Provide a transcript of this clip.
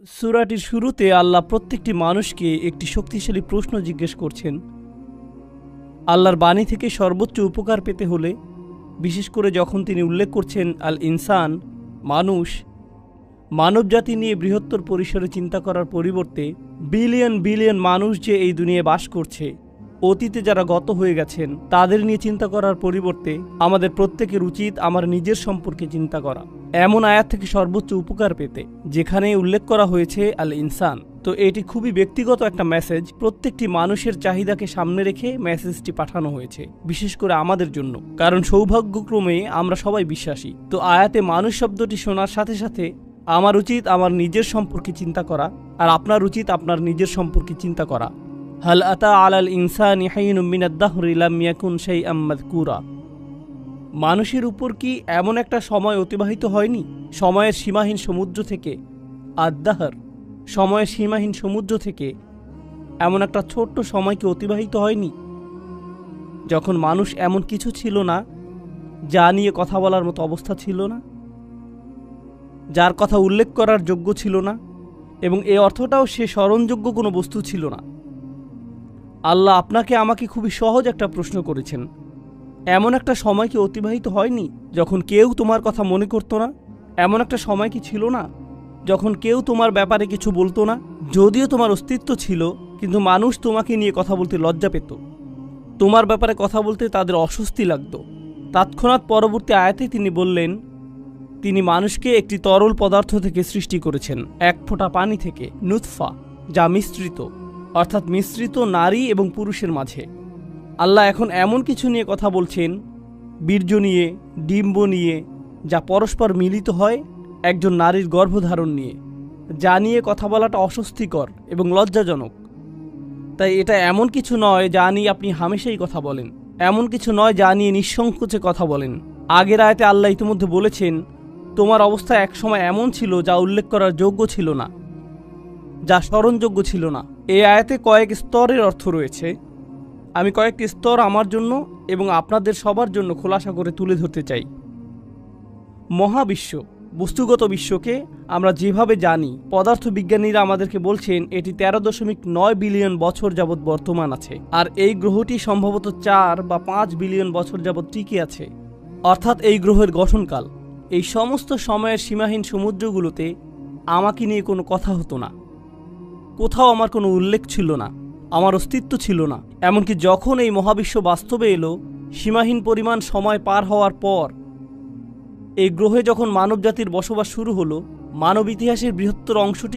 সূরাটির শুরুতে আল্লাহ প্রত্যেকটি মানুষকে একটি শক্তিশালী প্রশ্ন জিজ্ঞেস করছেন। আল্লাহর বাণী থেকে সর্বোচ্চ উপকার পেতে হলে, বিশেষ করে যখন তিনি উল্লেখ করছেন আল ইনসান, মানুষ, মানবজাতি নিয়ে বৃহত্তর পরিসরে চিন্তা করার পরিবর্তে বিলিয়ন বিলিয়ন মানুষ যে এই দুনিয়ায় বাস করছে, অতীতে যারা গত হয়ে গেছেন তাদের নিয়ে চিন্তা করার পরিবর্তে আমাদের প্রত্যেকের উচিত আমার নিজের সম্পর্কে চিন্তা করা, এমন আয়াত থেকে সর্বোচ্চ উপকার পেতে, যেখানে উল্লেখ করা হয়েছে আল ইনসান। তো এটি খুবই ব্যক্তিগত একটা মেসেজ, প্রত্যেকটি মানুষের চাহিদাকে সামনে রেখে মেসেজটি পাঠানো হয়েছে, বিশেষ করে আমাদের জন্য, কারণ সৌভাগ্যক্রমে আমরা সবাই বিশ্বাসী। তো আয়াতে মানুষ শব্দটি শোনার সাথে সাথে আমার উচিত আমার নিজের সম্পর্কে চিন্তা করা, আর আপনার উচিত আপনার নিজের সম্পর্কে চিন্তা করা। হাল আতা আলাল ইনসানি হাইনুম মিনাদ দাহরি লাম ইয়াকুন শাইআম মাযকুরা। মানুষের উপর কি এমন একটা সময় অতিবাহিত হয়নি সময়ের সীমাহীন সমুদ্র থেকে, আদ-দাহর, সময়ের সীমাহীন সমুদ্র থেকে এমন একটা ছোট্ট সময় কি অতিবাহিত হয়নি যখন মানুষ এমন কিছু ছিল না যা নিয়ে কথা বলার মতো অবস্থা ছিল না, যার কথা উল্লেখ করার যোগ্য ছিল না, এবং এই অর্থটাও সে স্মরণযোগ্য কোনো বস্তু ছিল না। আল্লাহ আপনাকে আমাকে খুবই সহজ একটা প্রশ্ন করেছেন, এমন একটা সময় কি অতিবাহিত হয়নি যখন কেউ তোমার কথা মনে করতো না? এমন একটা সময় কি ছিল না যখন কেউ তোমার ব্যাপারে কিছু বলতো না? যদিও তোমার অস্তিত্ব ছিল, কিন্তু মানুষ তোমাকে নিয়ে কথা বলতে লজ্জা পেত, তোমার ব্যাপারে কথা বলতে তাদের অস্বস্তি লাগত। তৎক্ষণাৎ পরবর্তী আয়াতে তিনি বললেন, তিনি মানুষকে একটি তরল পদার্থ থেকে সৃষ্টি করেছেন, এক ফোঁটা পানি থেকে, নুতফা, যা মিশ্রিত, অর্থাৎ মিশ্রিত নারী এবং পুরুষের মাঝে। আল্লাহ এখন এমন কিছু নিয়ে কথা বলছেন, বীর্য নিয়ে, ডিম্ব নিয়ে, যা পরস্পর মিলিত হয় একজন নারীর গর্ভধারণ নিয়ে, যা নিয়ে কথা বলাটা অস্বস্তিকর এবং লজ্জাজনক। তাই এটা এমন কিছু নয় যা নিয়ে আপনি হামেশাই কথা বলেন, এমন কিছু নয় যা নিয়ে নিঃসংকোচে কথা বলেন। আগের আয়াতে আল্লাহ ইতিমধ্যে বলেছেন, তোমার অবস্থা একসময় এমন ছিল যা উল্লেখ করার যোগ্য ছিল না, যা স্মরণযোগ্য ছিল না। এই আয়াতে কয়েক স্তরের অর্থ রয়েছে। আমি কয়েকটি স্তর আমার জন্য এবং আপনাদের সবার জন্য খোলাসা করে তুলে ধরতে চাই। মহাবিশ্ব, বস্তুগত বিশ্বকে আমরা যেভাবে জানি, পদার্থবিজ্ঞানীরা আমাদেরকে বলছেন এটি 13.9 বিলিয়ন বছর যাবৎ বর্তমান আছে, আর এই গ্রহটি সম্ভবত 4 বা 5 বিলিয়ন বছর যাবৎ টিকে আছে, অর্থাৎ এই গ্রহের গঠনকাল। এই সমস্ত সময়ের সীমাহীন সমুদ্রগুলোতে আমাকে নিয়ে কোনো কথা হতো না, কোথাও আমার কোনো উল্লেখ ছিল না, আমার অস্তিত্ব ছিল না। এমনকি যখন এই মহাবিশ্ব বাস্তবে এলো, সীমাহীন পরিমাণ সময় পার হওয়ার পর এই গ্রহে যখন মানবজাতির বসবাস শুরু হলো, মানব ইতিহাসের বৃহত্তর অংশটি